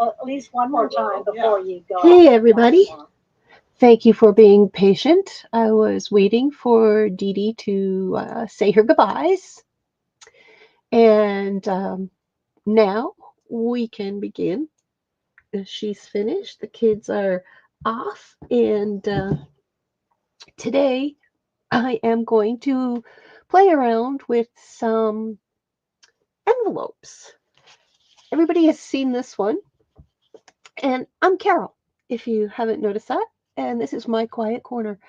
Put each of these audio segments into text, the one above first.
at least one more time before you go. Hey, everybody. Thank you for being patient. I was waiting for Dee Dee to say her goodbyes. And now we can begin. She's finished. The kids are off. And today I am going to play around with some envelopes. Everybody has seen this one. And I'm Carol, if you haven't noticed that. And this is my quiet corner.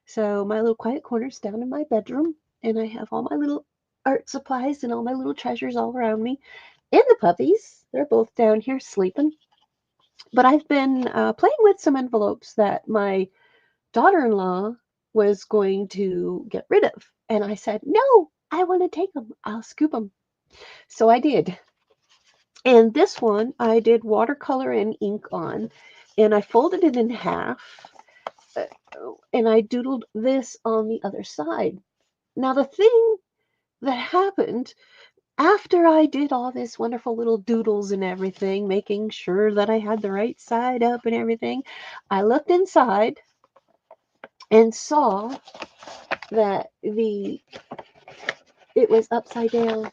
So my little quiet corner is down in my bedroom, and I have all my little art supplies and all my little treasures all around me. And the puppies, they're both down here sleeping. But I've been playing with some envelopes that my daughter-in-law was going to get rid of. And I said, no, I want to take them. I'll scoop them. So I did. And this one I did watercolor and ink on, and I folded it in half, uh, and I doodled this on the other side. Now, the thing that happened after I did all this wonderful little doodles and everything, making sure that I had the right side up and everything, I looked inside and saw that it was upside down,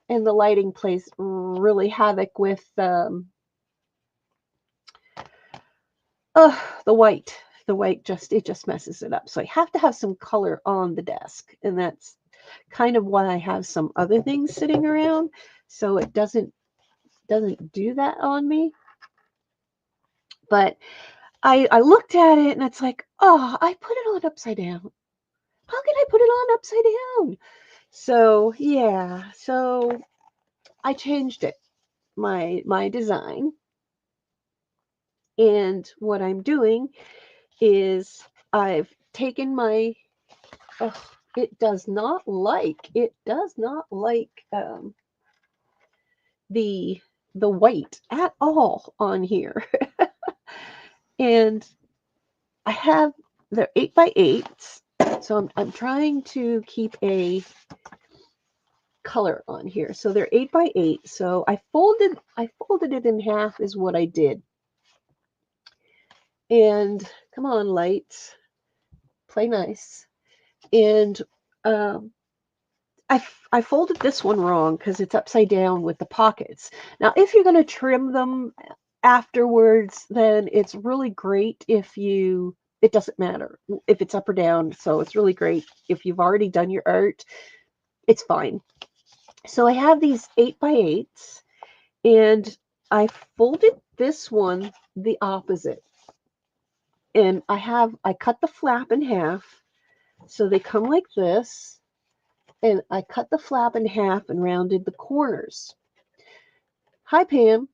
and the lighting plays really havoc with the white. The white just messes it up. So I have to have some color on the desk, and that's kind of why I have some other things sitting around, so it doesn't do that on me. But I looked at it and it's like, oh, I put it on upside down. How can I put it on upside down? So yeah, so I changed it, my design, and what I'm doing is I've taken my oh, it does not like the white at all on here. And I have they're 8x8s, so I'm trying to keep a color on here. So they're 8x8. So I folded it in half is what I did. And come on, lights, play nice. And um, I folded this one wrong because it's upside down with the pockets. Now, if you're going to trim them afterwards, then it's really great it doesn't matter if it's up or down. So it's really great if you've already done your art, it's fine. So I have these 8x8s, and I folded this one the opposite. And I cut the flap in half. So they come like this, and I cut the flap in half and rounded the corners. Hi, Pam.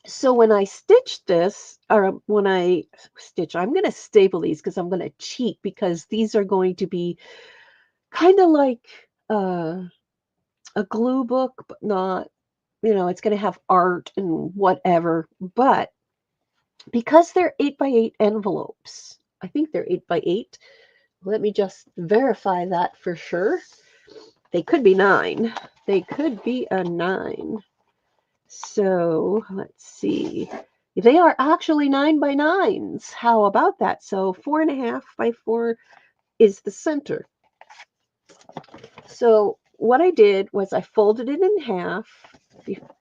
So when I stitch this, or when I stitch, I'm going to staple these because I'm going to cheat, because these are going to be kind of like a glue book, but not, it's going to have art and whatever. But because they're 8x8 envelopes, I think they're 8x8. Let me just verify that for sure. They could be 9. They could be a 9. So let's see. They are actually 9x9s. How about that? So 4.5x4 is the center. So what I did was I folded it in half,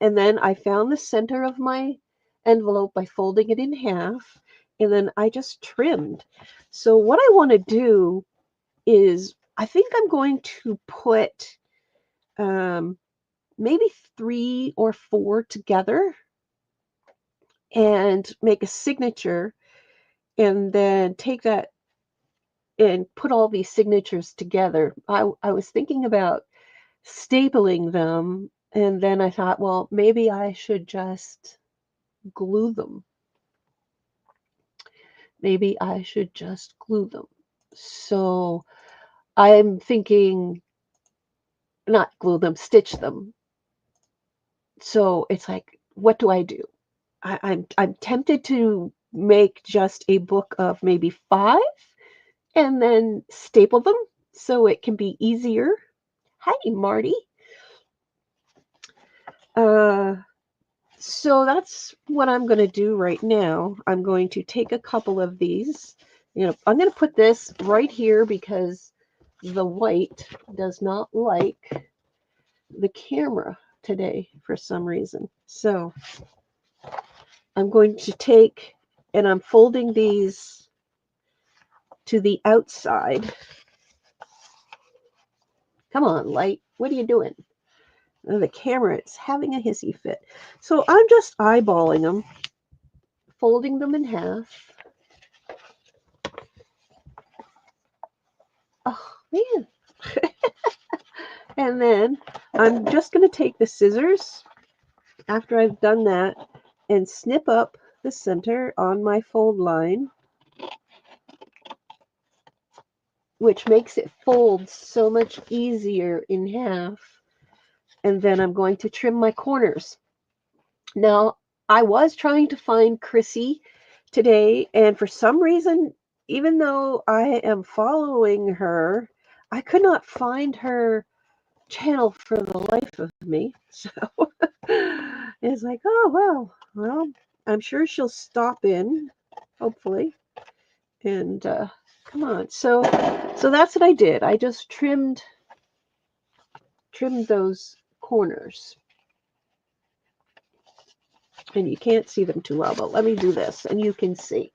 and then I found the center of my envelope by folding it in half, and then I just trimmed. So what I want to do is, I think I'm going to put maybe 3 or 4 together and make a signature, and then take that and put all these signatures together. I was thinking about stapling them, and then I thought, well, maybe I should just glue them. Maybe I should just glue them. So I'm thinking, not glue them, stitch them. So it's like, what do I do? I'm tempted to make just a book of maybe 5 and then staple them so it can be easier. Hi, Marty. Uh, So that's what I'm going to do right now. I'm going to take a couple of these. I'm going to put this right here because the white does not like the camera today for some reason. So I'm going to take, and I'm folding these to the outside. Come on, light. What are you doing? Oh, the camera is having a hissy fit. So I'm just eyeballing them, folding them in half. Oh, man. And then I'm just going to take the scissors after I've done that and snip up the center on my fold line, which makes it fold so much easier in half. And then I'm going to trim my corners. Now, I was trying to find Chrissy today, and for some reason, even though I am following her, I could not find her channel for the life of me. So it's like, oh, well, I'm sure she'll stop in, hopefully. And come on. So that's what I did. I just trimmed those corners. And you can't see them too well, but let me do this and you can see.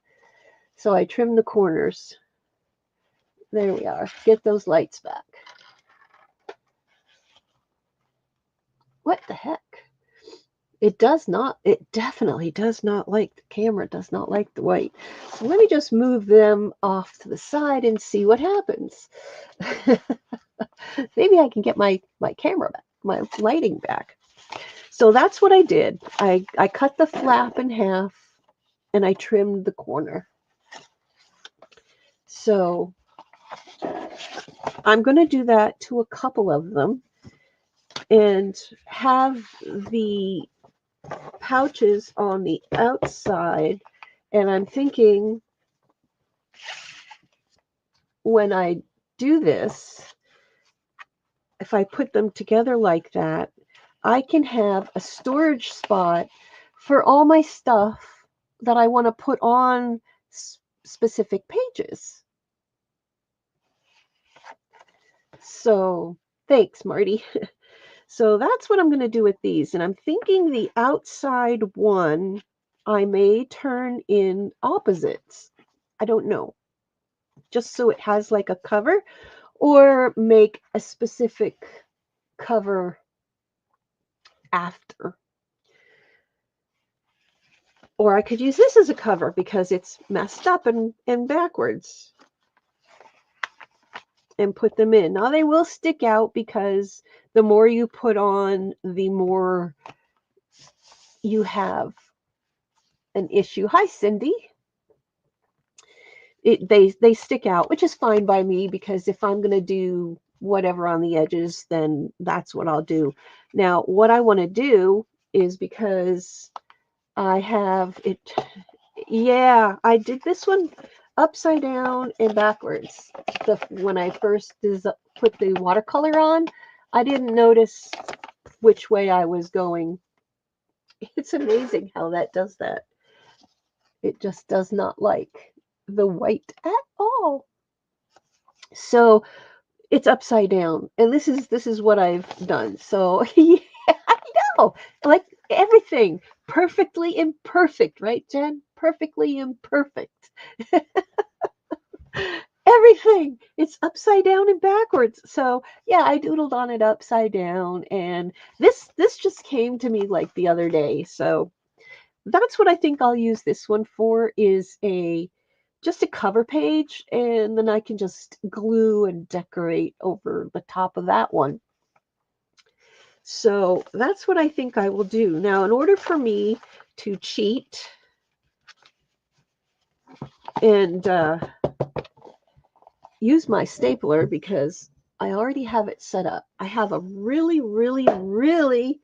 So I trimmed the corners. There we are. Get those lights back. What the heck? It definitely does not like, the camera does not like the white. So let me just move them off to the side and see what happens. Maybe I can get my camera back, my lighting back. So that's what I did. I cut the flap in half and I trimmed the corner. So I'm going to do that to a couple of them and have the pouches on the outside. And I'm thinking when I do this, if I put them together like that, I can have a storage spot for all my stuff that I want to put on specific pages. So thanks, Marty. So that's what I'm going to do with these. And I'm thinking the outside one, I may turn in opposites. I don't know. Just so it has like a cover, or make a specific cover after. Or I could use this as a cover because it's messed up and backwards. And put them in. Now they will stick out because the more you put on, the more you have an issue. Hi, Cindy. They stick out, which is fine by me because if I'm going to do whatever on the edges, then that's what I'll do. Now, what I want to do is, because I have it, yeah, I did this one upside down and backwards. When I first put the watercolor on, I didn't notice which way I was going. It's amazing how that does that. It just does not like the white at all. So it's upside down, and this is what I've done. So yeah, I know, like everything perfectly imperfect, right, Jen? Perfectly imperfect. Everything, it's upside down and backwards. So yeah, I doodled on it upside down, and this just came to me like the other day. So that's what I think I'll use this one for, is just a cover page, and then I can just glue and decorate over the top of that one. So that's what I think I will do. Now, in order for me to cheat and use my stapler, because I already have it set up, I have a really, really, really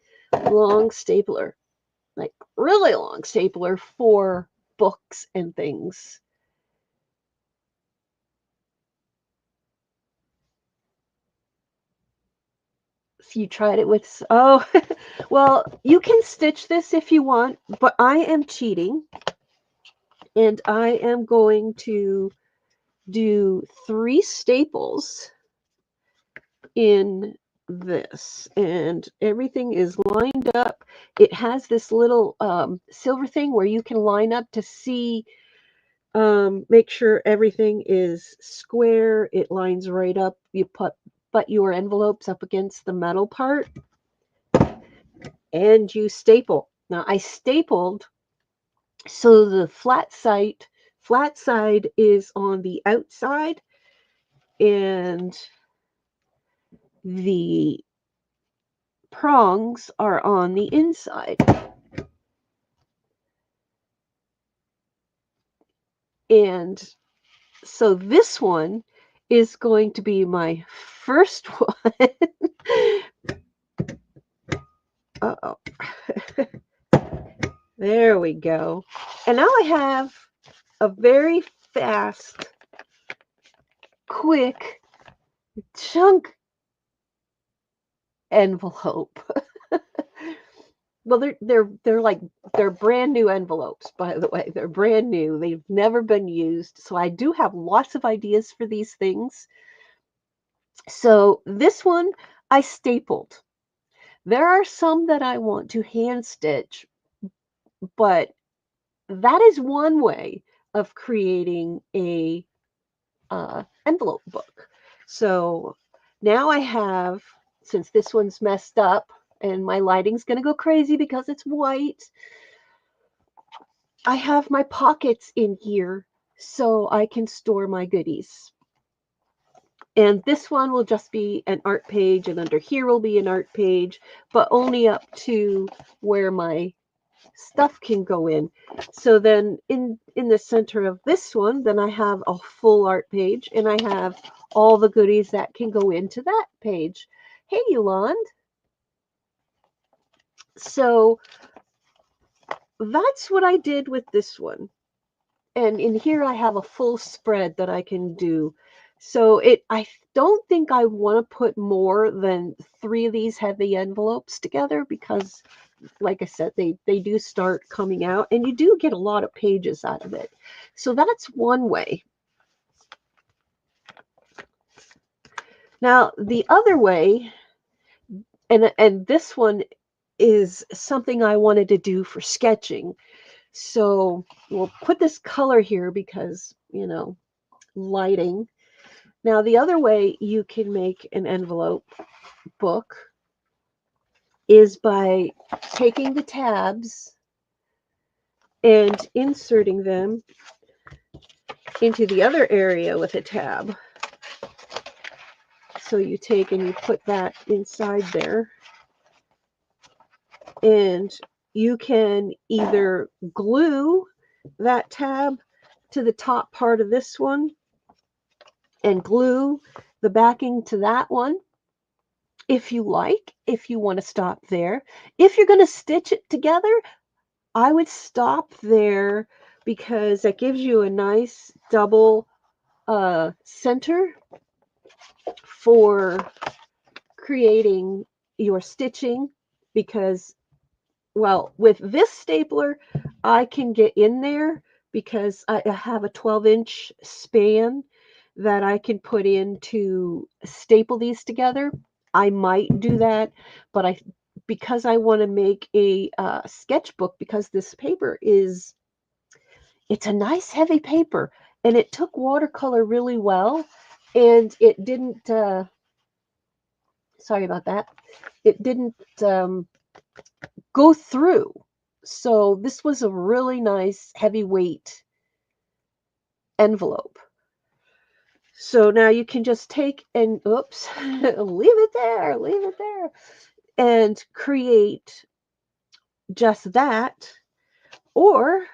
long stapler, like really long stapler for books and things. So you tried it with, oh, well, you can stitch this if you want, but I am cheating and I am going to do 3 staples in this, and everything is lined up. It has this little silver thing where you can line up to see, make sure everything is square. It lines right up. You butt your envelopes up against the metal part and you staple. Now I stapled so the flat side is on the outside and the prongs are on the inside. And so this one is going to be my first one. Uh-oh. There we go. And now I have a very fast, quick chunk envelope. Well, they're brand new envelopes, by the way. They're brand new. They've never been used. So I do have lots of ideas for these things. So this one I stapled. There are some that I want to hand stitch, but that is one way of creating a envelope book. So now I have, since this one's messed up and my lighting's going to go crazy because it's white, I have my pockets in here so I can store my goodies. And this one will just be an art page, and under here will be an art page, but only up to where my stuff can go in. So then in the center of this one, then I have a full art page, and I have all the goodies that can go into that page. Hey, Yolande. So that's what I did with this one. And in here I have a full spread that I can do. So I don't think I want to put more than 3 of these heavy envelopes together because, like I said, they do start coming out and you do get a lot of pages out of it. So that's one way. Now, the other way, and this one is something I wanted to do for sketching. So we'll put this color here because, you know, lighting. Now, the other way you can make an envelope book is by taking the tabs and inserting them into the other area with a tab. So you take and you put that inside there. And you can either glue that tab to the top part of this one and glue the backing to that one if you like, if you want to stop there. If you're going to stitch it together, I would stop there because that gives you a nice double center for creating your stitching, because, well, with this stapler, I can get in there because I have a 12-inch span that I can put in to staple these together. I might do that, but because I want to make a sketchbook, because this paper it's a nice heavy paper, and it took watercolor really well, and it didn't, sorry about that, it didn't go through. So this was a really nice heavyweight envelope. So now you can just take and, oops, leave it there, and create just that. Or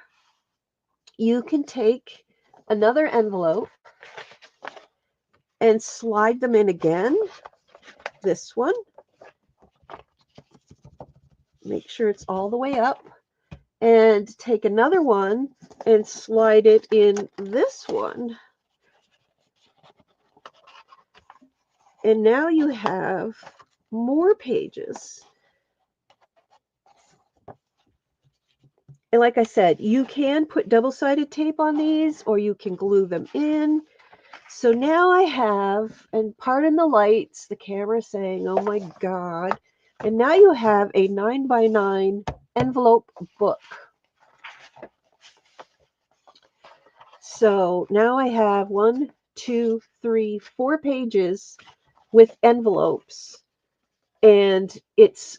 you can take another envelope and slide them in again. This one. Make sure it's all the way up. And take another one and slide it in this one. And now you have more pages. And like I said, you can put double-sided tape on these or you can glue them in. So now I have, and pardon the lights, the camera saying, oh my God. And now you have a 9x9 envelope book. So now I have 1, 2, 3, 4 pages with envelopes, and it's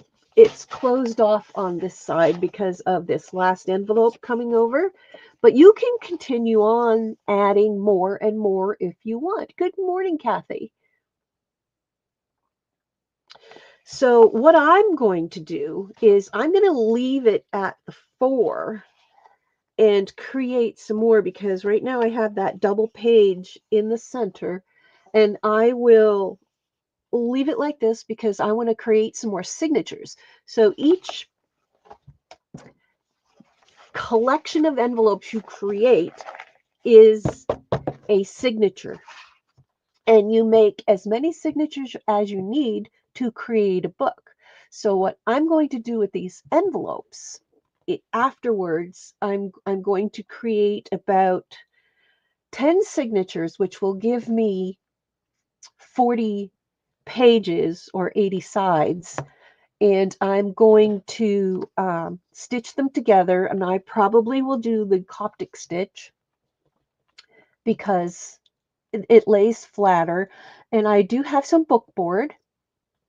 closed off on this side because of this last envelope coming over, but you can continue on adding more and more if you want. Good morning, Kathy. So what I'm going to do is I'm going to leave it at the 4 and create some more, because right now I have that double page in the center, and I will leave it like this because I want to create some more signatures. So each collection of envelopes you create is a signature, and you make as many signatures as you need to create a book. So what I'm going to do with these envelopes, afterwards, I'm going to create about 10 signatures, which will give me 40 pages or 80 sides. And I'm going to stitch them together. And I probably will do the Coptic stitch because it lays flatter. And I do have some book board.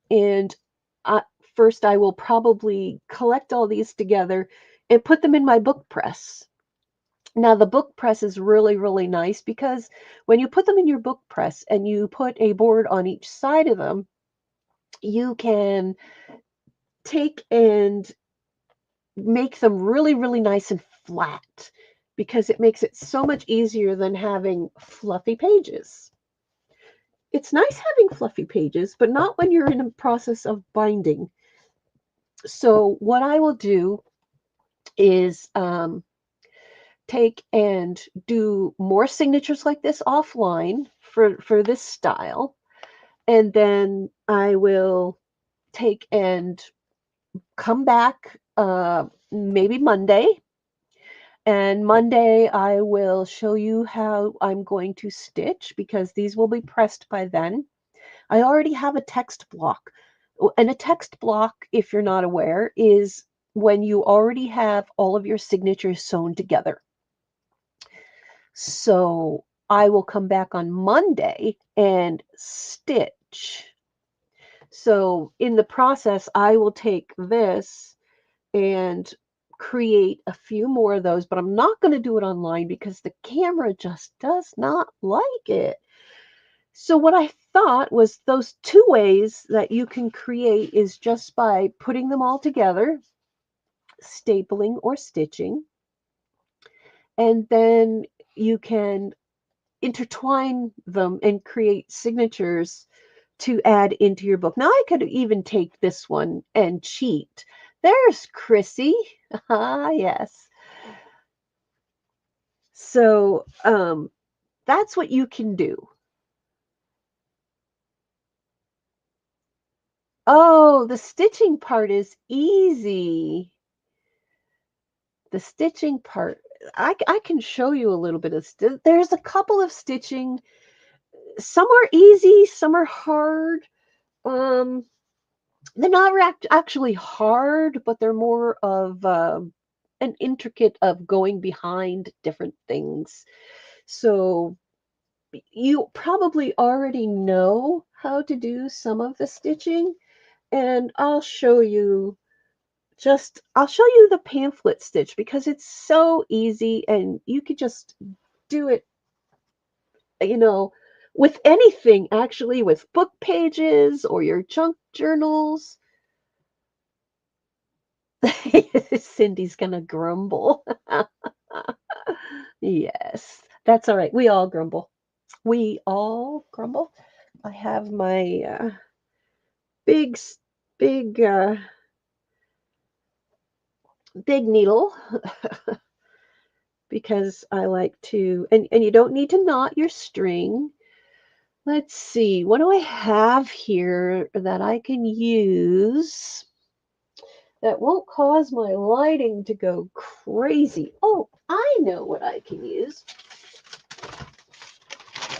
And first I will probably collect all these together and put them in my book press. Now, the book press is really, really nice because when you put them in your book press and you put a board on each side of them, you can take and make them really, really nice and flat, because it makes it so much easier than having fluffy pages. It's nice having fluffy pages, but not when you're in a process of binding. So what I will do is take and do more signatures like this offline for this style. And then I will take and come back maybe Monday. And Monday I will show you how I'm going to stitch, because these will be pressed by then. I already have a text block. And a text block, if you're not aware, is when you already have all of your signatures sewn together. So I will come back on Monday and stitch. So in the process, I will take this and create a few more of those, but I'm not going to do it online because the camera just does not like it. So what I thought was those 2 ways that you can create is just by putting them all together, stapling or stitching, and then you can intertwine them and create signatures to add into your book. Now I could even take this one and cheat. There's Chrissy. Ah, yes. So that's what you can do. Oh, the stitching part is easy. The stitching part, I can show you a little bit of there's a couple of stitching. Some are easy, some are hard. Um, they're not actually hard, but they're more of an intricate of going behind different things. So you probably already know how to do some of the stitching, and I'll show you the pamphlet stitch because it's so easy and you could just do it, you know, with anything, actually, with book pages or your junk journals. Cindy's gonna grumble. Yes, that's all right. We all grumble. We all grumble. I have my big, big, big needle because I like to, and you don't need to knot your string. Let's see, what do I have here that I can use that won't cause my lighting to go crazy? Oh, I know what I can use.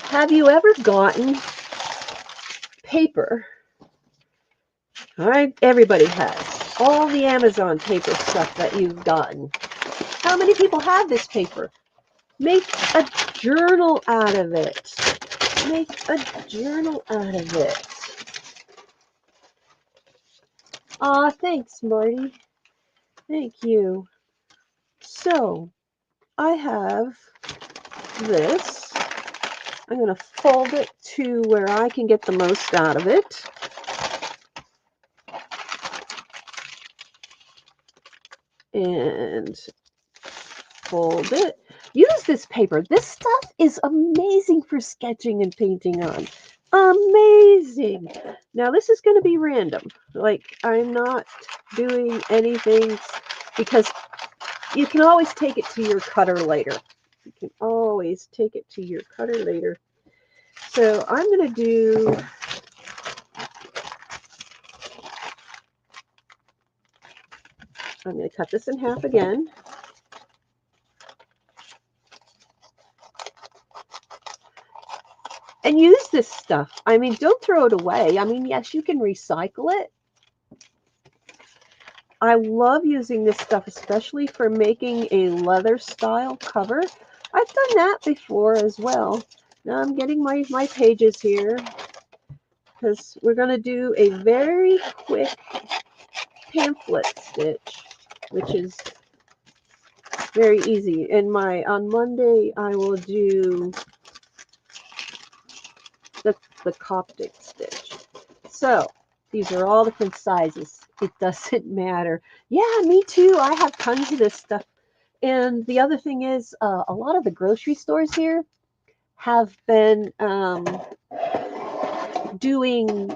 Have you ever gotten paper? All right, everybody has. All the Amazon paper stuff that you've gotten. How many people have this paper? Make a journal out of it. Make a journal out of it. Aw, thanks, Marty. Thank you. So, I have this. I'm going to fold it to where I can get the most out of it. And fold it. Use this paper. This stuff is amazing for sketching and painting on. Amazing. Now this is going to be random. Like, I'm not doing anything because you can always take it to your cutter later. You can always take it to your cutter later. So I'm going to do I'm going to cut this in half again. And use this stuff. I mean, don't throw it away. I mean, yes, you can recycle it. I love using this stuff, especially for making a leather style cover. I've done that before as well. Now I'm getting my pages here because we're going to do a very quick pamphlet stitch, which is very easy. On Monday, I will do the Coptic stitch. So these are all different sizes. It doesn't matter. Yeah, me too. I have tons of this stuff. And the other thing is, a lot of the grocery stores here have been doing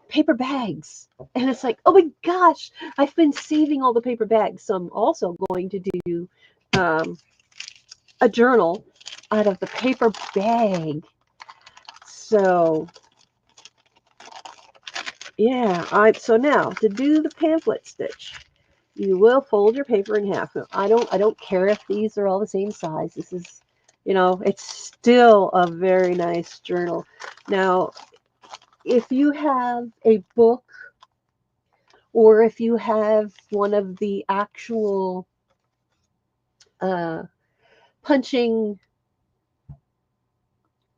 paper bags. And it's like, oh my gosh, I've been saving all the paper bags. So I'm also going to do a journal out of the paper bag. So yeah, so now to do the pamphlet stitch, you will fold your paper in half. Now, I don't care if these are all the same size. This is, it's still a very nice journal. Now, if you have a book or if you have one of the actual punching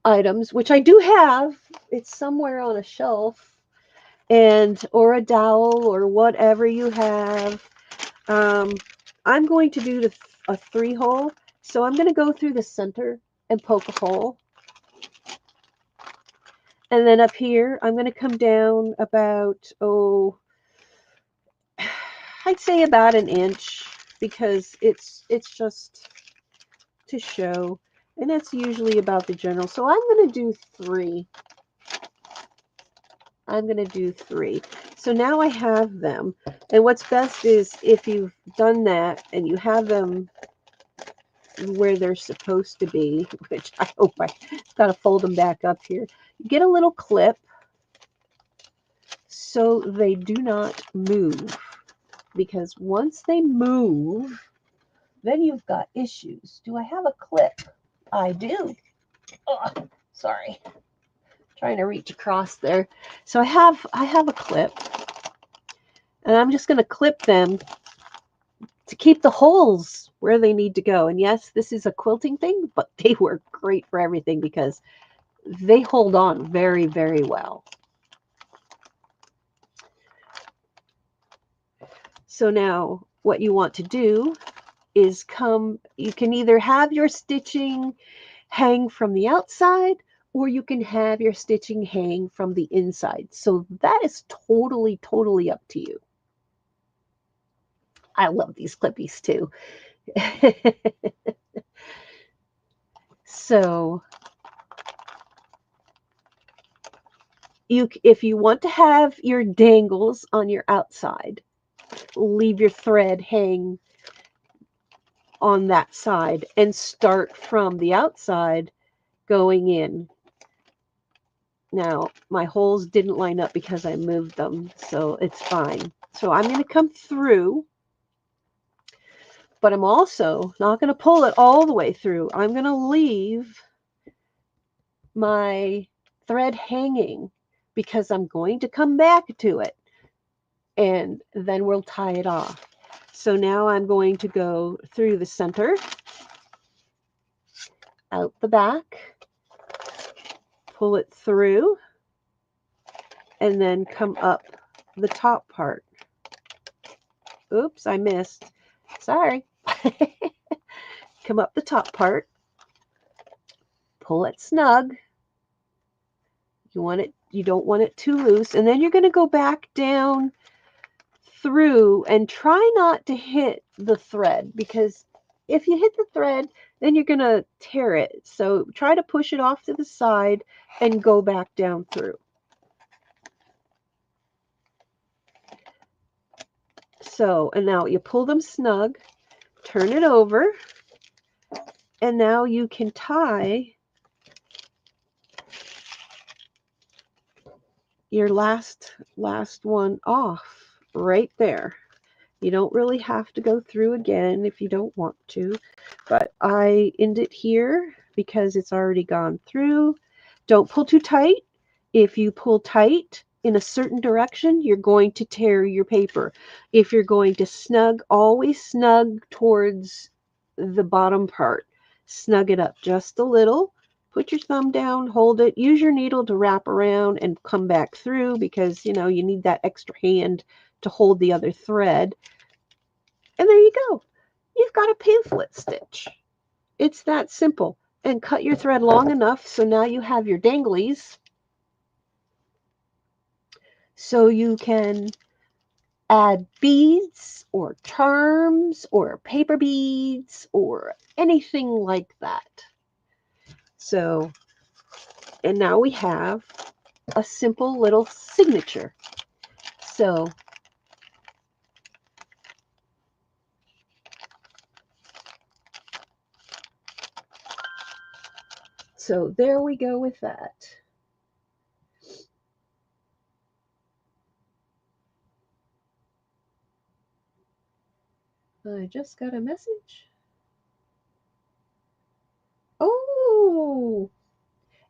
items, which I do have, it's somewhere on a shelf, or a dowel or whatever you have. I'm going to do a 3-hole. So I'm going to go through the center and poke a hole. And then up here, I'm going to come down about, I'd say about an inch, because it's just to show. And that's usually about the general. So I'm going to do 3. I'm going to do 3. So now I have them. And what's best is if you've done that and you have them where they're supposed to be, which I hope I got to fold them back up here. Get a little clip so they do not move, because once they move, then you've got issues. Do I have a clip? I do. Oh, sorry. Trying to reach across there. So I have a clip, and I'm just going to clip them to keep the holes where they need to go. And yes, this is a quilting thing, but they work great for everything because they hold on very, very well. So now what you want to do is you can either have your stitching hang from the outside, or you can have your stitching hang from the inside. So that is totally, totally up to you. I love these clippies too. So if you want to have your dangles on your outside, leave your thread hang on that side and start from the outside going in. Now, my holes didn't line up because I moved them, so it's fine. So I'm going to come through, but I'm also not going to pull it all the way through. I'm going to leave my thread hanging because I'm going to come back to it, and then we'll tie it off. So now I'm going to go through the center, out the back, pull it through, and then come up the top part. Oops, I missed. Sorry. Come up the top part, pull it snug. You don't want it too loose, and then you're going to go back down through and try not to hit the thread, because if you hit the thread, then you're going to tear it. So try to push it off to the side and go back down through. So, and now you pull them snug, turn it over, and now you can tie your last one off right there. You don't really have to go through again if you don't want to, but I end it here because it's already gone through. Don't pull too tight. If you pull tight in a certain direction, you're going to tear your paper. If you're going to snug, always snug towards the bottom part. Snug it up just a little. Put your thumb down, hold it, use your needle to wrap around and come back through, because you need that extra hand to hold the other thread. And there you go. You've got a pamphlet stitch. It's that simple. And cut your thread long enough so now you have your danglies, so you can add beads or charms or paper beads or anything like that. So, and now we have a simple little signature. So there we go with that. I just got a message. Oh,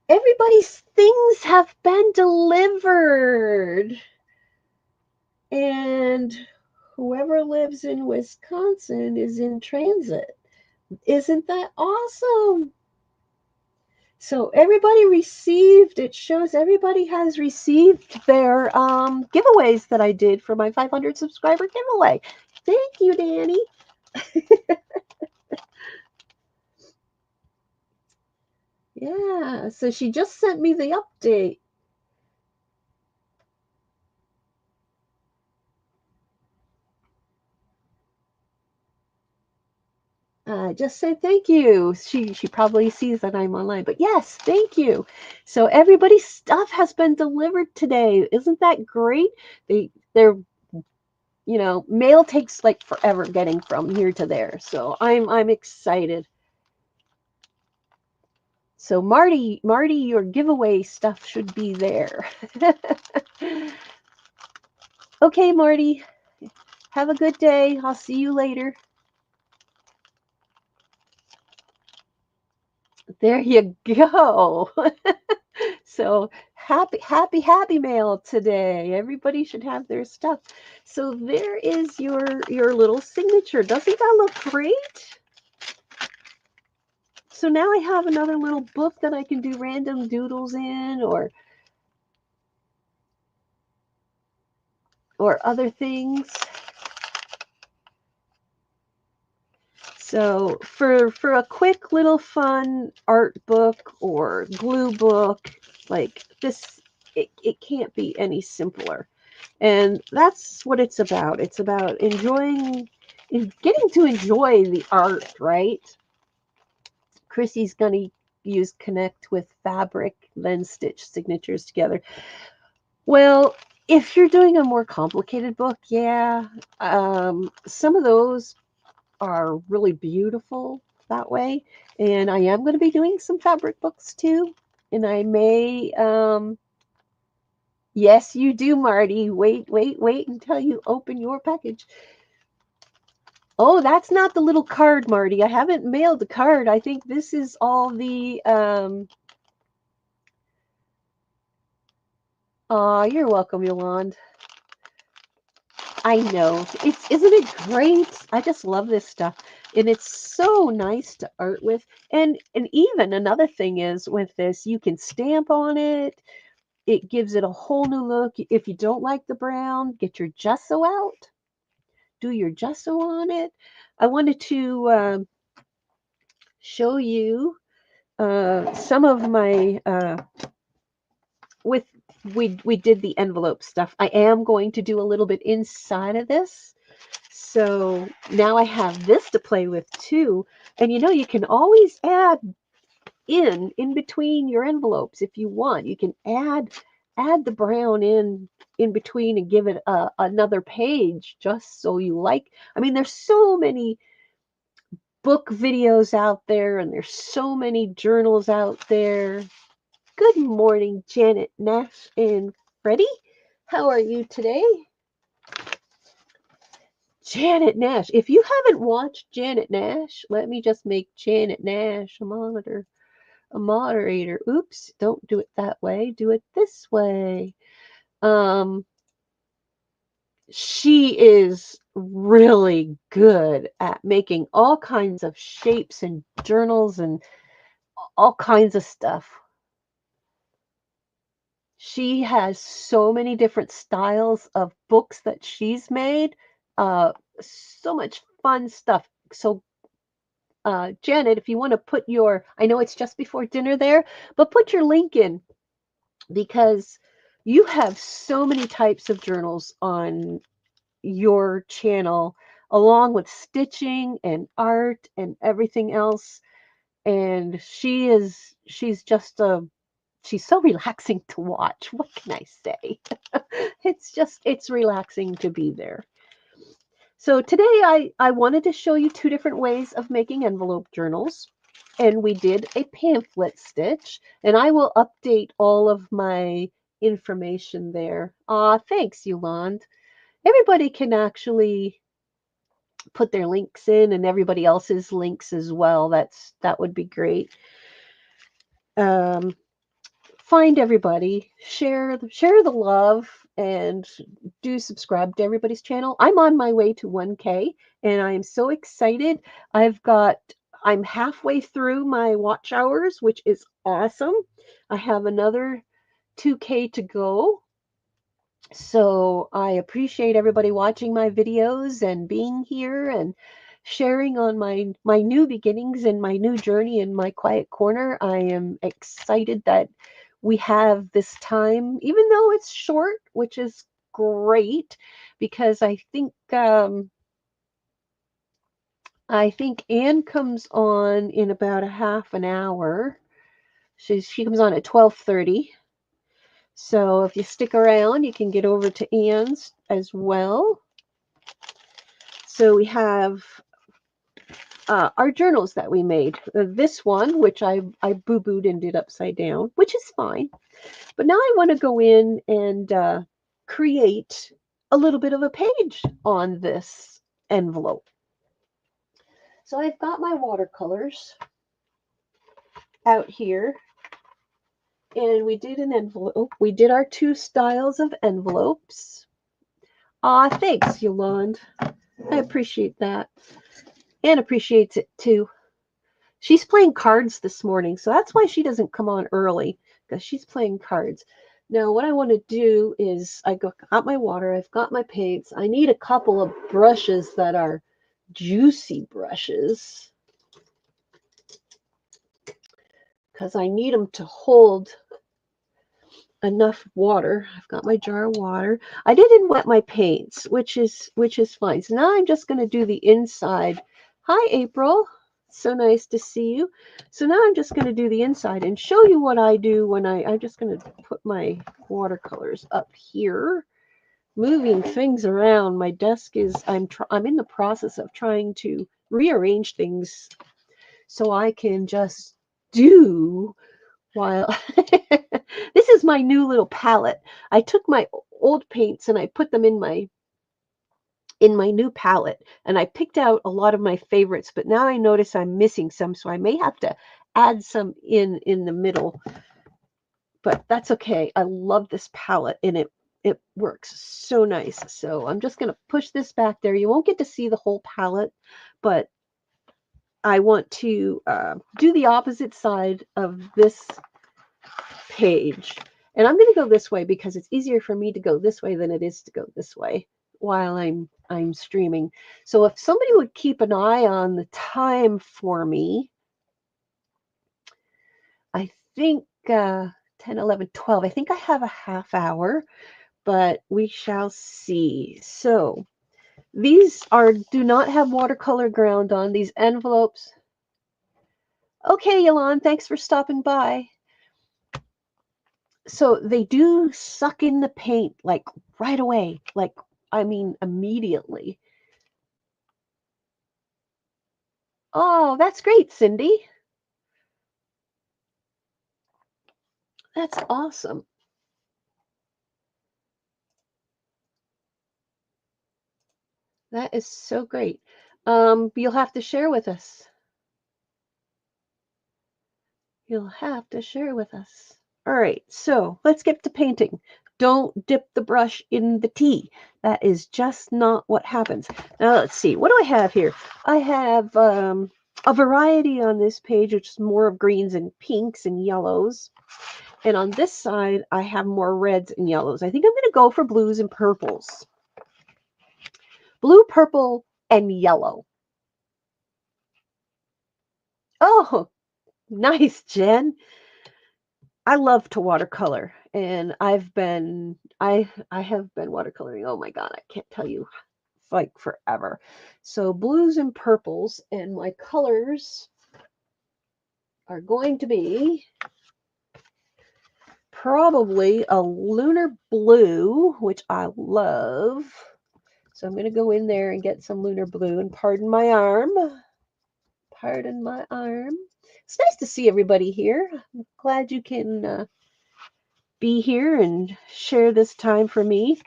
everybody's things have been delivered. And whoever lives in Wisconsin is in transit. Isn't that awesome? So everybody received, it shows everybody has received their giveaways that I did for my 500 subscriber giveaway. Thank you, Danny. Yeah, so she just sent me the update. Just say thank you. She probably sees that I'm online, but yes, thank you. So everybody's stuff has been delivered today. Isn't that great? They're mail takes like forever getting from here to there. So I'm excited. So Marty, your giveaway stuff should be there. Okay, Marty. Have a good day. I'll see you later. There you go. So happy mail today. Everybody should have their stuff. So there is your little signature. Doesn't that look great? So now I have another little book that I can do random doodles in, or other things. So for a quick little fun art book or glue book like this, it can't be any simpler. And that's what it's about. It's about getting to enjoy the art, right? Chrissy's going to use Connect with fabric, then stitch signatures together. Well, if you're doing a more complicated book, yeah, some of those are really beautiful that way. And I am going to be doing some fabric books too. And I may Yes, you do, Marty. Wait until you open your package. Oh, that's not the little card, Marty. I haven't mailed the card. I think this is all the you're welcome, Yolande. I know. Isn't it great? I just love this stuff. And it's so nice to art with. And even another thing is with this, you can stamp on it. It gives it a whole new look. If you don't like the brown, get your gesso out. Do your gesso on it. I wanted to show you some of my with we did the envelope stuff. I am going to do a little bit inside of this. So now I have this to play with too. And you know, you can always add in between your envelopes if you want. You can add the brown in between and give it another page just so you like. I mean, there's so many book videos out there and there's so many journals out there. Good morning, Janet Nash and Freddie. How are you today? Janet Nash. If you haven't watched Janet Nash, let me just make Janet Nash a moderator. Oops, don't do it that way. Do it this way. She is really good at making all kinds of shapes and journals and all kinds of stuff. She has so many different styles of books that she's made. So much fun stuff. So, Janet, if you want to put I know it's just before dinner there, but put your link in because you have so many types of journals on your channel, along with stitching and art and everything else. And she's just she's so relaxing to watch. What can I say? It's relaxing to be there. So today I wanted to show you two different ways of making envelope journals. And we did a pamphlet stitch, and I will update all of my information there. Thanks, Yolande. Everybody can actually put their links in and everybody else's links as well. That would be great. Find everybody, share the love, and do subscribe to everybody's channel. I'm on my way to 1K, and I am so excited. I'm halfway through my watch hours, which is awesome. I have another 2K to go. So I appreciate everybody watching my videos and being here and sharing on my new beginnings and my new journey in my quiet corner. I am excited that we have this time, even though it's short, which is great because I think Anne comes on in about a half an hour. She comes on at 12:30. So if you stick around, you can get over to Anne's as well. So we have our journals that we made. This one, which I boo-booed and did upside down, which is fine. But now I want to go in and create a little bit of a page on this envelope. So I've got my watercolors out here. And we did an envelope. We did our two styles of envelopes. Thanks, Yolande. I appreciate that. Anne appreciates it too. She's playing cards this morning, so that's why she doesn't come on early, because she's playing cards. Now, what I want to do is I got my water, I've got my paints. I need a couple of brushes that are juicy brushes, because I need them to hold enough water. I've got my jar of water. I didn't wet my paints, which is fine. So now I'm just going to do the inside. Hi, April. So nice to see you. So now I'm just going to do the inside and show you what I do when I'm just going to put my watercolors up here, moving things around. My desk is, I'm in the process of trying to rearrange things so I can just do while this is my new little palette. I took my old paints and I put them in my new palette, and I picked out a lot of my favorites, but now I notice I'm missing some, so I may have to add some in the middle, but that's okay. I love this palette, and it works so nice. So I'm just going to push this back there. You won't get to see the whole palette, but I want to do the opposite side of this page. And I'm going to go this way because it's easier for me to go this way than it is to go this way while I'm streaming. So if somebody would keep an eye on the time for me, I think 10, 11, 12. I think I have a half hour, but we shall see. So these do not have watercolor ground on these envelopes. Okay, Yolande, thanks for stopping by. So they do suck in the paint like right away, like, I mean, immediately. Oh, that's great, Cindy. That's awesome. That is so great. You'll have to share with us. You'll have to share with us. All right, so let's get to painting. Don't dip the brush in the tea. That is just not what happens. Now let's see. What do I have here? I have a variety on this page, which is more of greens and pinks and yellows. And on this side, I have more reds and yellows. I think I'm going to go for blues and purples. Blue, purple, and yellow. Oh, nice, Jen. I love to watercolor, and I have been watercoloring. Oh my God, I can't tell you, like forever. So blues and purples, and my colors are going to be probably a lunar blue, which I love. So I'm going to go in there and get some lunar blue, and pardon my arm. Pardon my arm. It's nice to see everybody here. I'm glad you can be here and share this time for me.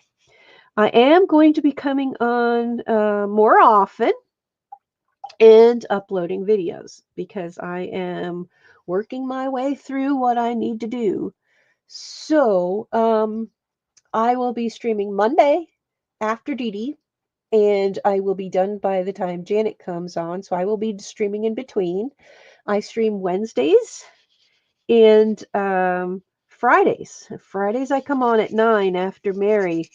I am going to be coming on more often and uploading videos because I am working my way through what I need to do. So I will be streaming Monday after Dee Dee, and I will be done by the time Janet comes on. So I will be streaming in between. I stream Wednesdays and Fridays. Fridays I come on at 9 after Mary,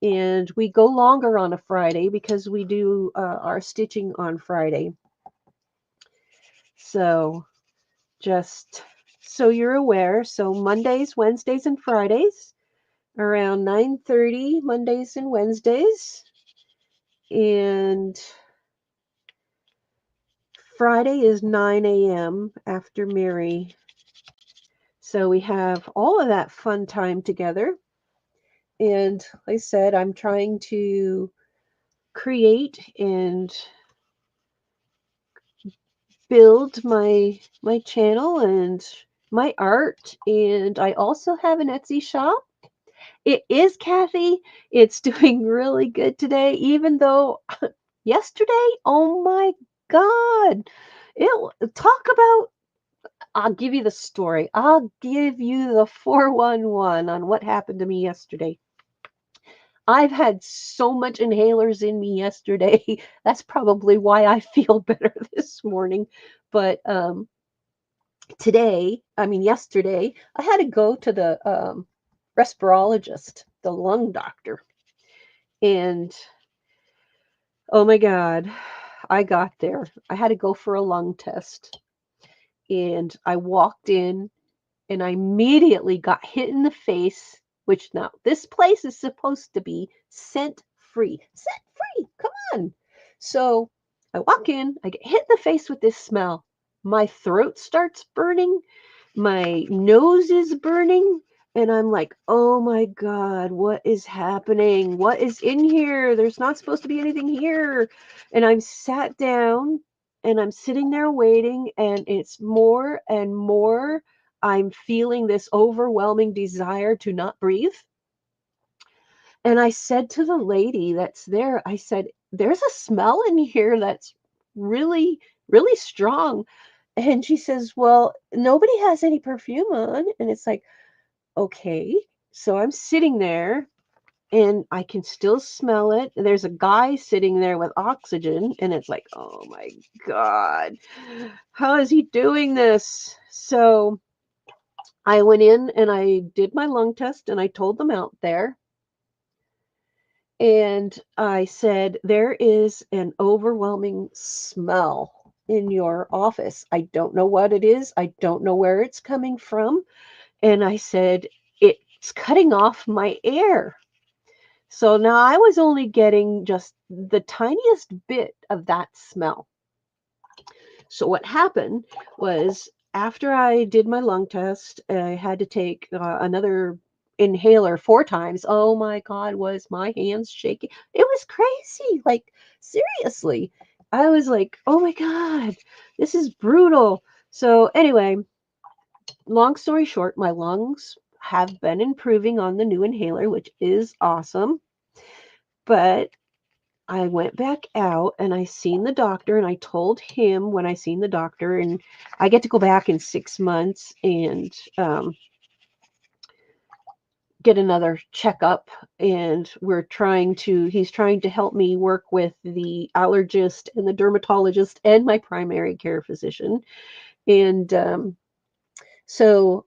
and we go longer on a Friday because we do our stitching on Friday. So just so you're aware, so Mondays, Wednesdays, and Fridays around 9:30 Mondays and Wednesdays, and Friday is 9 a.m. after Mary. So we have all of that fun time together. And like I said, I'm trying to create and build my channel and my art. And I also have an Etsy shop. It is, Kathy. It's doing really good today, even though yesterday, oh my God. Talk about, I'll give you the story. I'll give you the 411 on what happened to me yesterday. I've had so much inhalers in me yesterday. That's probably why I feel better this morning. But yesterday, I had to go to the respirologist, the lung doctor. And oh my God, I got there. I had to go for a lung test. And I walked in and I immediately got hit in the face, which now this place is supposed to be scent free. Scent free, come on. So I walk in, I get hit in the face with this smell. My throat starts burning, my nose is burning, and I'm like, oh my God, what is happening? What is in here? There's not supposed to be anything here. And I'm sat down and I'm sitting there waiting, and it's more and more I'm feeling this overwhelming desire to not breathe. And I said to the lady that's there, I said, there's a smell in here that's really, really strong. And she says, well, nobody has any perfume on. And it's like, okay. So I'm sitting there and I can still smell it. There's a guy sitting there with oxygen, and it's like, oh my God, how is he doing this? So I went in and I did my lung test and I told them out there. And I said, there is an overwhelming smell in your office. I don't know what it is. I don't know where it's coming from. And I said, it's cutting off my air. So now I was only getting just the tiniest bit of that smell. So what happened was after I did my lung test, I had to take another inhaler 4 times. Oh my God, was my hands shaking? It was crazy. Like, seriously. I was like, oh my God, this is brutal. So anyway, long story short, my lungs have been improving on the new inhaler, which is awesome. But I went back out and I seen the doctor and I told him when I seen the doctor, and I get to go back in 6 months and get another checkup, and he's trying to help me work with the allergist and the dermatologist and my primary care physician. And so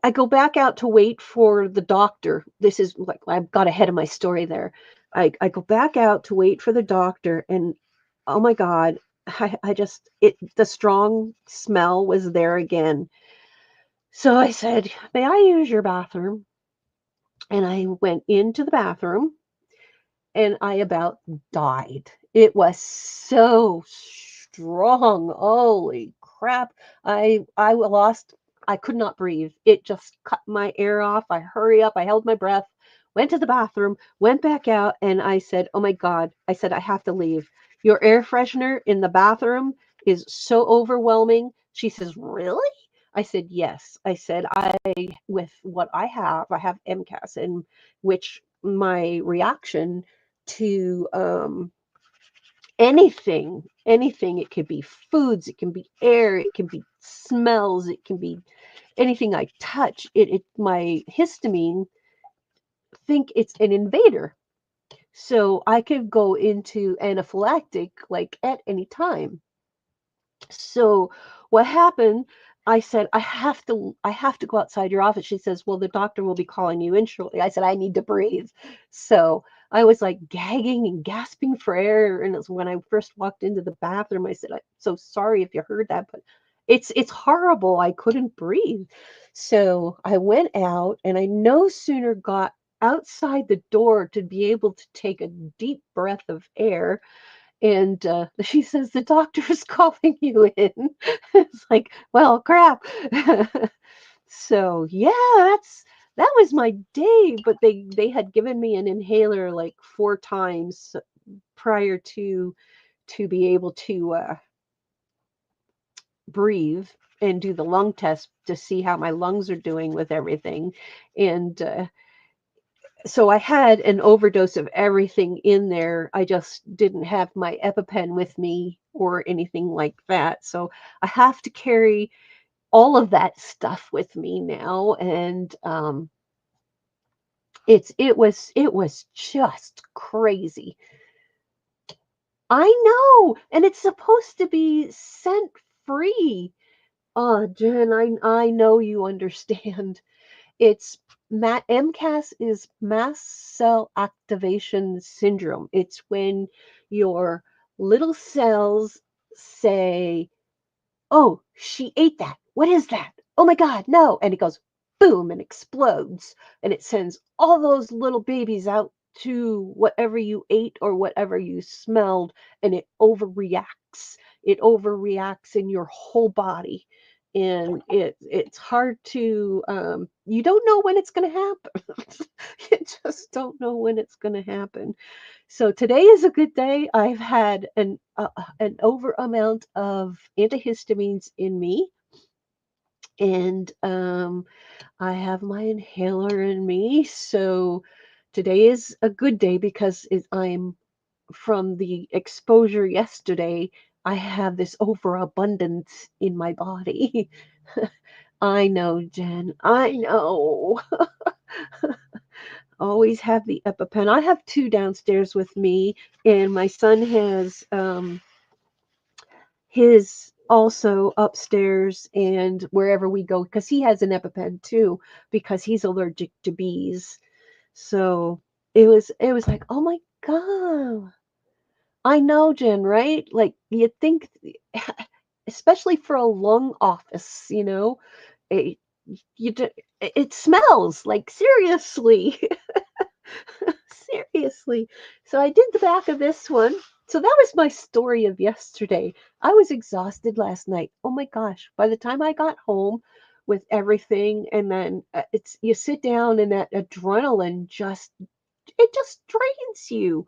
I go back out to wait for the doctor. This is like, I got ahead of my story there. I go back out to wait for the doctor, and oh my God, the strong smell was there again. So I said, may I use your bathroom? And I went into the bathroom and I about died. It was so strong. Holy crap. I lost, I could not breathe. It just cut my air off. I hurry up, I held my breath, went to the bathroom, went back out, and I said, "Oh my God." I said, "I have to leave. Your air freshener in the bathroom is so overwhelming." She says, "Really?" I said, "Yes." I said, with what I have MCAS, in which my reaction to anything. It could be foods, it can be air, it can be smells, it can be anything I touch. My histamine think it's an invader. So I could go into anaphylactic like at any time. So what happened, I said, I have to go outside your office. She says, well, the doctor will be calling you in shortly. I said, I need to breathe. So I was like gagging and gasping for air. And it's when I first walked into the bathroom, I said, I'm so sorry if you heard that, but it's horrible. I couldn't breathe. So I went out and I no sooner got outside the door to be able to take a deep breath of air, and she says, the doctor is calling you in. It's like, well, crap. So yeah, that was my day. But they had given me an inhaler like 4 times prior to be able to breathe and do the lung test to see how my lungs are doing with everything. And so I had an overdose of everything in there. I just didn't have my EpiPen with me or anything like that. So I have to carry all of that stuff with me now. And it was just crazy. I know, and it's supposed to be scent free. Oh, Jen, I know you understand. It's MCAS is mast cell activation syndrome. It's when your little cells say, "Oh, she ate that. What is that? Oh my God, no." And it goes boom and explodes. And it sends all those little babies out to whatever you ate or whatever you smelled, and it overreacts. It overreacts in your whole body. And it's hard to you don't know when it's going to happen. You just don't know when it's going to happen. So today is a good day. I've had an over amount of antihistamines in me. And I have my inhaler in me. So today is a good day because I'm from the exposure yesterday. I have this overabundance in my body. I know, Jen. I know. Always have the EpiPen. I have two downstairs with me, and my son has his also upstairs and wherever we go because he has an EpiPen too because he's allergic to bees. So it was like, oh my God. I know, Jen, right? Like you'd think, especially for a lung office, it, it smells like seriously. Seriously. So I did the back of this one. So that was my story of yesterday. I was exhausted last night. Oh my gosh. By the time I got home with everything and then it's you sit down and that adrenaline just drains you.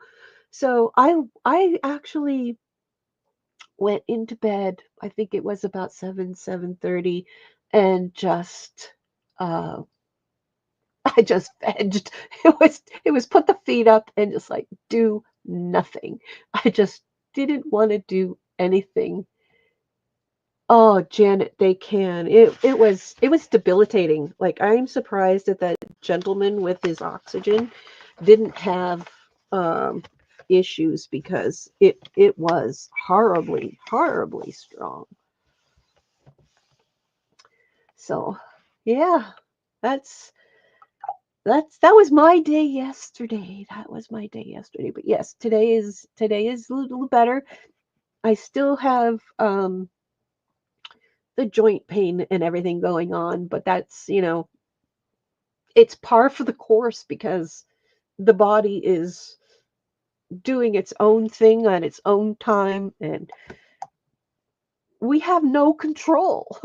So I actually went into bed. I think it was about 7:30 and just uh I just vegged. It was put the feet up and just like do nothing. I just didn't want to do anything. Oh, Janet, they can. It was debilitating. Like I'm surprised that that gentleman with his oxygen didn't have um issues because it was horribly, horribly strong. So, yeah, that's that was my day yesterday. That was my day yesterday. But yes, today is a little better. I still have the joint pain and everything going on, but that's, it's par for the course because the body is doing its own thing on its own time and we have no control.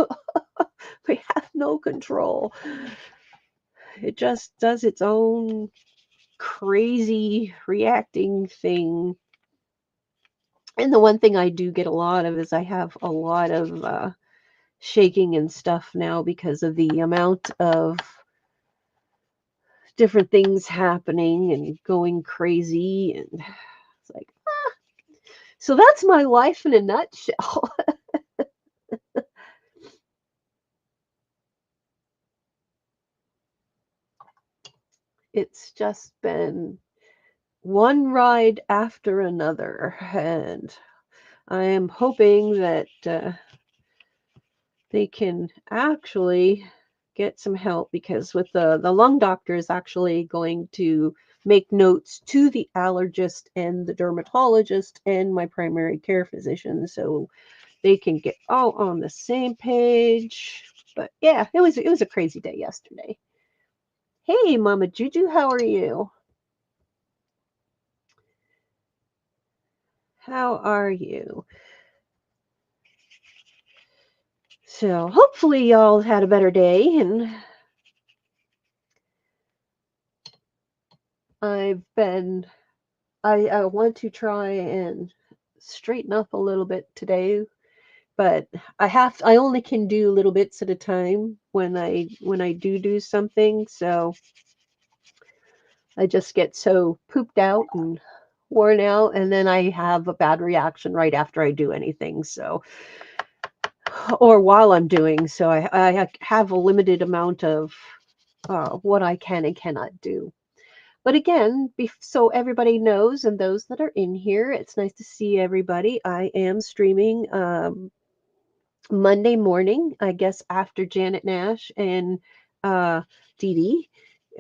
We have no control. It just does its own crazy reacting thing. And the one thing I do get a lot of is I have a lot of shaking and stuff now because of the amount of different things happening and going crazy. And it's like, so that's my life in a nutshell. It's just been one ride after another. And I am hoping that they can actually get some help because with the lung doctor is actually going to make notes to the allergist and the dermatologist and my primary care physician so they can get all on the same page. But yeah, it was a crazy day yesterday. Hey, Mama Juju, how are you? How are you? So hopefully y'all had a better day and I've been I want to try and straighten up a little bit today, but I only can do little bits at a time when I do something, so I just get so pooped out and worn out and then I have a bad reaction right after I do anything. So or while I'm doing, so I have a limited amount of what I can and cannot do. But again, so everybody knows, and those that are in here, it's nice to see everybody. I am streaming Monday morning, I guess, after Janet Nash and Dee Dee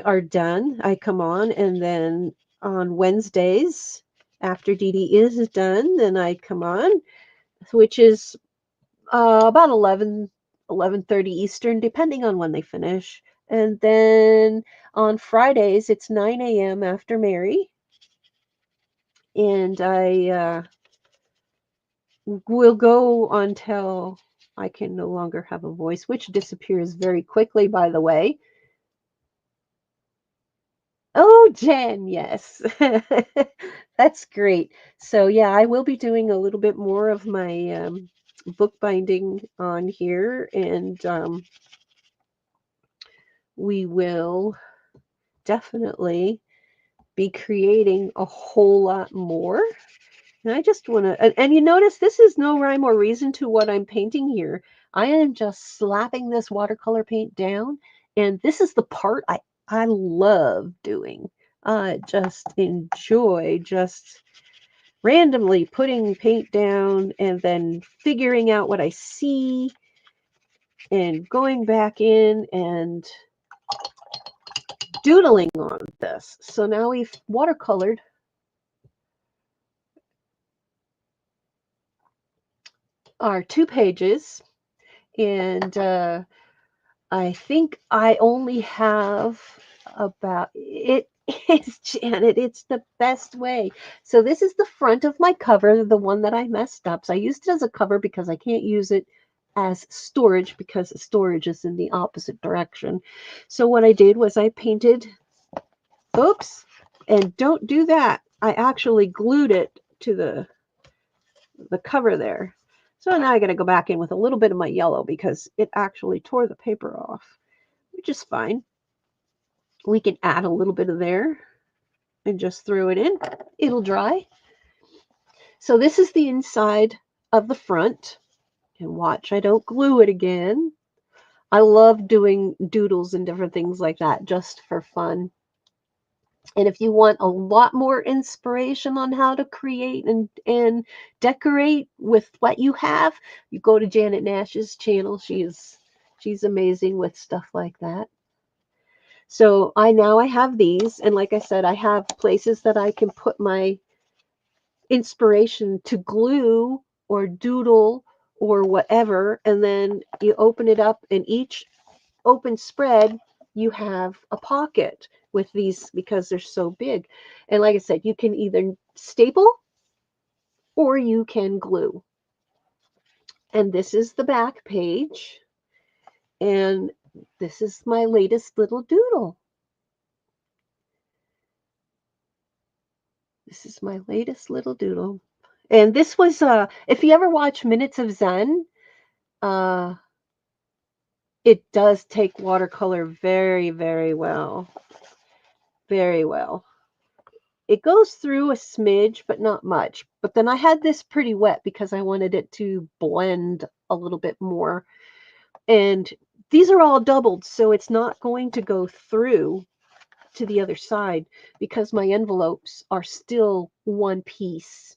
are done. I come on, and then on Wednesdays, after Dee Dee is done, then I come on, which is about 11:30 Eastern, depending on when they finish. And then on Fridays, it's 9 a.m. after Mary. And I will go until I can no longer have a voice, which disappears very quickly, by the way. Oh, Jen, yes. That's great. So, yeah, I will be doing a little bit more of my bookbinding on here, and we will definitely be creating a whole lot more. And I just want to, and you notice this is no rhyme or reason to what I'm painting here. I am just slapping this watercolor paint down, and this is the part I love doing. I just enjoy just randomly putting paint down and then figuring out what I see and going back in and doodling on this. So now we've watercolored our 2 pages, and I think I only have about it. Is Janet, it's the best way. So this is the front of my cover, the one that I messed up. So I used it as a cover because I can't use it as storage because storage is in the opposite direction. So what I did was I painted, oops, and don't do that. I actually glued it to the cover there. So now I got to go back in with a little bit of my yellow because it actually tore the paper off, which is fine. We can add a little bit of there and just throw it in. It'll dry. So this is the inside of the front. And watch, I don't glue it again. I love doing doodles and different things like that just for fun. And if you want a lot more inspiration on how to create and decorate with what you have, you go to Janet Nash's channel. She's amazing with stuff like that. So I have these, and like I said, I have places that I can put my inspiration to glue or doodle or whatever, and then you open it up, and each open spread you have a pocket with these because they're so big. And like I said, you can either staple or you can glue. And this is the back page, and this is my latest little doodle. This is my latest little doodle. And this was, if you ever watch Minutes of Zen, it does take watercolor very, very well. Very well. It goes through a smidge, but not much. But then I had this pretty wet because I wanted it to blend a little bit more. And these are all doubled, so it's not going to go through to the other side because my envelopes are still one piece.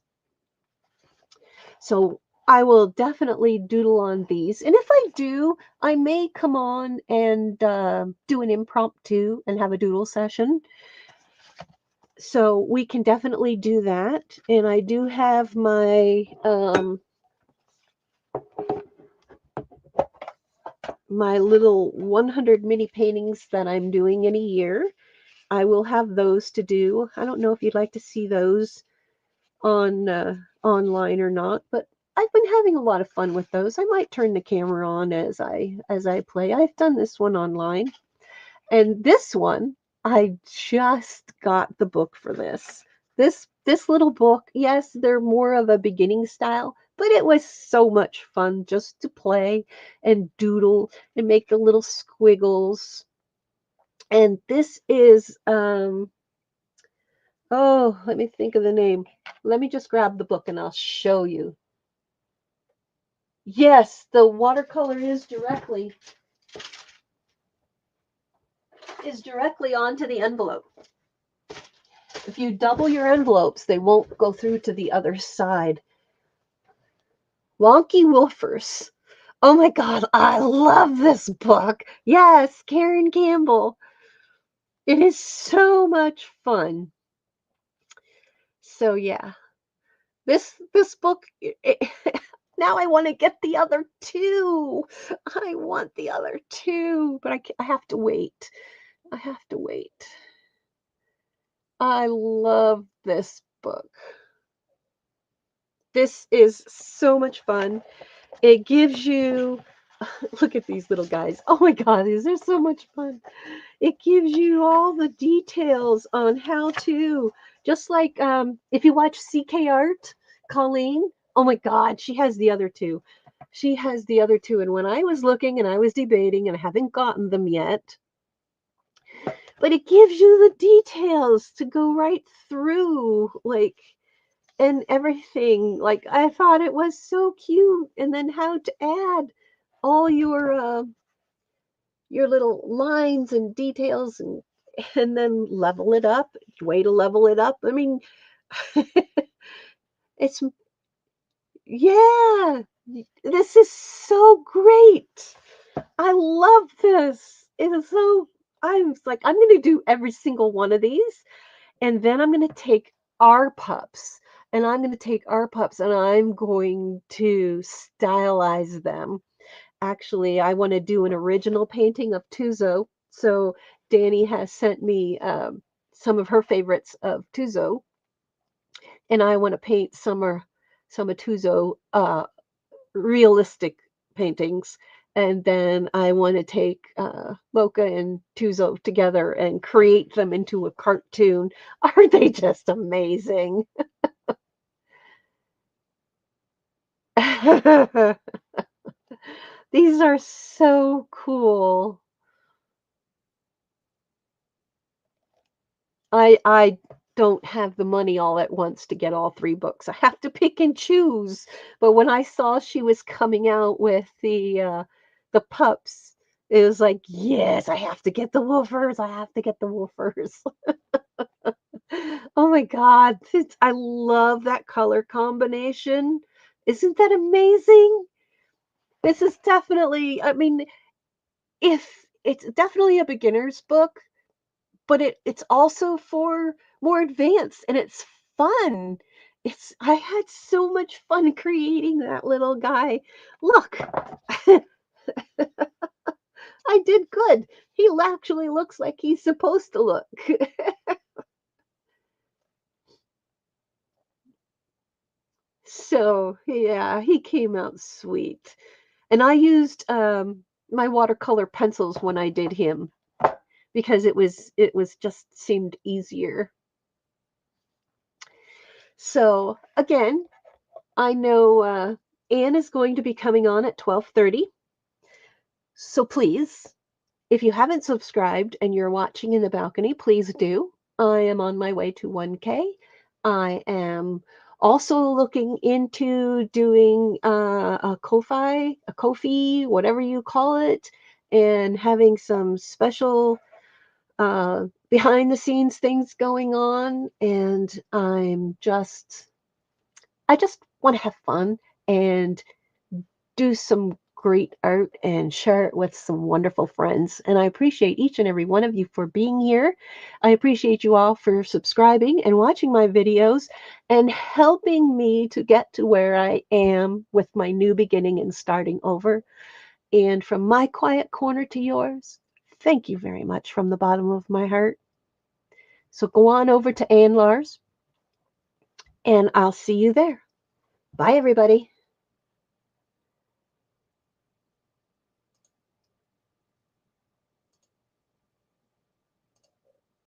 So I will definitely doodle on these. And if I do, I may come on and do an impromptu and have a doodle session. So we can definitely do that. And I do have my my little 100 mini paintings that I'm doing in a year. I will have those to do. I don't know if you'd like to see those on online or not, but I've been having a lot of fun with those. I might turn the camera on as I play. I've done this one online, and this one I just got the book for this. This little book. Yes, they're more of a beginning style, but it was so much fun just to play and doodle and make the little squiggles. And this is oh, let me think of the name. Let me just grab the book and I'll show you. Yes, the watercolor is directly onto the envelope. If you double your envelopes, they won't go through to the other side. Wonky Wolfers. Oh my God, I love this book. Yes, Karen Campbell. It is so much fun. So yeah, this book, now I want to get the other two. I want the other two, but I have to wait. I have to wait. I love this book. This is so much fun. It gives you, look at these little guys. Oh my God, these are so much fun. It gives you all the details on how to, just like if you watch CK Art, Colleen, oh my God, she has the other two. She has the other two. And when I was looking and I was debating, and I haven't gotten them yet, but it gives you the details to go right through, like, and everything. Like, I thought it was so cute. And then how to add all your little lines and details, and then level it up. Way to level it up. I mean, it's, yeah, this is so great. I love this. It is so, I was like, I'm going to do every single one of these, and then I'm going to take our pups, and I'm going to take our pups, and I'm going to stylize them. Actually, I want to do an original painting of Tuzo. So Danny has sent me some of her favorites of Tuzo, and I want to paint some of Tuzo realistic paintings. And then I want to take Mocha and Tuzo together and create them into a cartoon. Aren't they just amazing? These are so cool. I don't have the money all at once to get all 3 books. I have to pick and choose. But when I saw she was coming out with the pups, it was like, yes, I have to get the woofers. I have to get the woofers. Oh my God. I love that color combination. Isn't that amazing? This is definitely, I mean, if it's definitely a beginner's book, but it's also for more advanced, and it's fun. It's I had so much fun creating that little guy. Look, I did good. He actually looks like he's supposed to look. So, yeah, he came out sweet. And I used my watercolor pencils when I did him because it was just seemed easier. So, again, I know Anne is going to be coming on at 12:30. So please, if you haven't subscribed and you're watching in the balcony, please do. I am on my way to 1K. I am also looking into doing a Ko-fi, whatever you call it, and having some special behind the scenes things going on. And I just want to have fun and do some great art and share it with some wonderful friends. And I appreciate each and every one of you for being here. I appreciate you all for subscribing and watching my videos and helping me to get to where I am with my new beginning and starting over. And from my quiet corner to yours, thank you very much from the bottom of my heart. So go on over to Ann Lars, and I'll see you there. Bye, everybody.